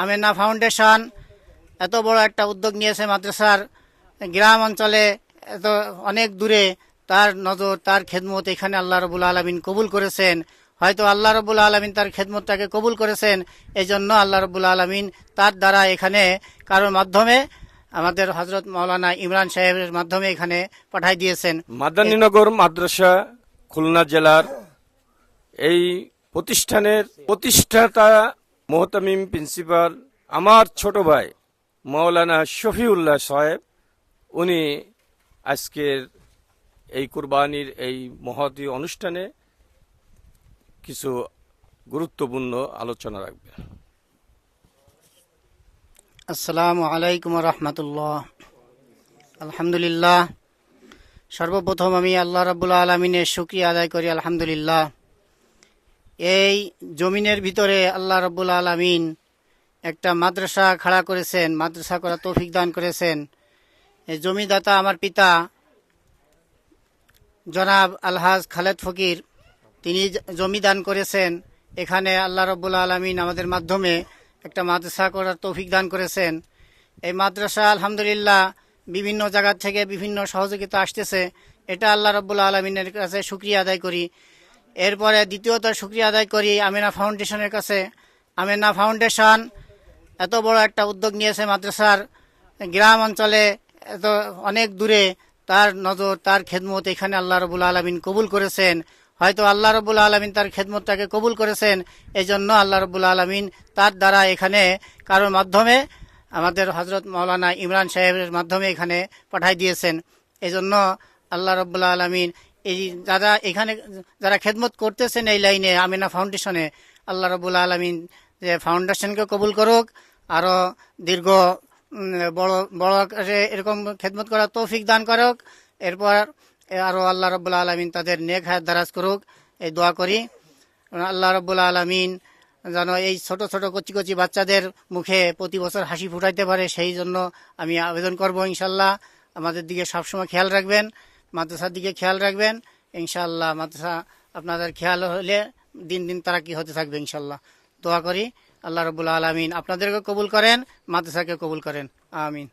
Amena foundation এত বড় একটা উদ্যোগ নিয়েছে মাদ্রাসার গ্রাম অঞ্চলে এত অনেক দূরে তার নজর তার খেদমত এখানে আল্লাহ রাব্বুল আলামিন কবুল করেছেন। হয়তো আল্লাহ রাব্বুল আলামিন তার খেদমতটাকে কবুল করেছেন, এই জন্য আল্লাহ রাব্বুল আলামিন তার দ্বারা এখানে কারোর মাধ্যমে আমাদের হযরত মাওলানা ইমরান সাহেবের মাধ্যমে এখানে পাঠাই দিয়েছেন। মাদানীনগর মাদ্রাসা খুলনা জেলার এই প্রতিষ্ঠানের প্রতিষ্ঠাতা মোহতামিম প্রিন্সিপাল আমার ছোট ভাই মাওলানা শফিউল্লাহ সাহেব, উনি আজকের এই কুরবানির এই মহতী অনুষ্ঠানে কিছু গুরুত্বপূর্ণ আলোচনা রাখবেন। আসসালামু আলাইকুম রহমতুল্লাহ। আলহামদুলিল্লাহ, সর্বপ্রথম আমি আল্লাহ রাব্বুল আলামিনের শুকরিয়া আদায় করি। আলহামদুলিল্লাহ, এই জমিনের ভিতরে আল্লাহ রাব্বুল আলামিন একটা মাদ্রাসা খাড়া করেছেন, মাদ্রাসা করার তৌফিক দান করেছেন। এই জমিদাতা আমার পিতা জনাব আলহাজ খালেদ ফকির, তিনি জমি দান করেছেন। এখানে আল্লাহ রাব্বুল আলামিন আমাদের মাধ্যমে একটা মাদ্রাসা করার তৌফিক দান করেছেন। এই মাদ্রাসা আলহামদুলিল্লাহ বিভিন্ন জায়গা থেকে বিভিন্ন সহযোগিতা আসতেছে, এটা আল্লাহ রাব্বুল আলামিনের কাছে শুকরিয়া আদায় করি। এরপরে দ্বিতীয়ত শুকরিয়া আদায় করি আমেনা ফাউন্ডেশনের কাছে। আমেনা ফাউন্ডেশন এত বড় একটা উদ্যোগ নিয়েছে মাদ্রাসার গ্রাম অঞ্চলে এত অনেক দূরে তার নজর তার খেদমত এখানে আল্লাহ রাব্বুল আলামিন কবুল করেছেন। হয়তো আল্লাহ রাব্বুল আলামিন তার খেদমতটাকে কবুল করেছেন, এই জন্য আল্লাহ রাব্বুল আলামিন তার দ্বারা এখানে কারোর মাধ্যমে আমাদের হযরত মাওলানা ইমরান সাহেবের মাধ্যমে এখানে পাঠাই দিয়েছেন। এই জন্য আল্লাহ রাব্বুল আলামিন এই যারা খেদমত করতেছেন এই লাইনে আমেনা ফাউন্ডেশনে, আল্লাহ রাব্বুল আলামিন যে ফাউন্ডেশনকে কবুল করুক, আরো দীর্ঘ বড় বড় এরকম খেদমত করার তৌফিক দান করুক। এরপর আরো আল্লাহ রাব্বুল আলামিন তাদের নেক হায়াত দারাজ করুক, এই দোয়া করি। আল্লাহ রাব্বুল আলামিন যেন এই ছোট ছোট কচি কচি বাচ্চাদের মুখে প্রতি বছর হাসি ফুটাইতে পারে, সেই জন্য আমি আবেদন করব। ইনশাল্লাহ আমাদের দিকে সবসময় খেয়াল রাখবেন, মাদ্রাসার দিকে খেয়াল রাখবেন। ইনশাআল্লাহ মাদ্রাসা আপনাদের খেয়াল হলে দিন দিন তারাক্কি হতে থাকবে ইনশাল্লাহ। দোয়া করি আল্লাহ রাব্বুল আলামিন আপনাদেরকে কবুল করেন, মাদ্রাসাকে কবুল করেন। আমিন।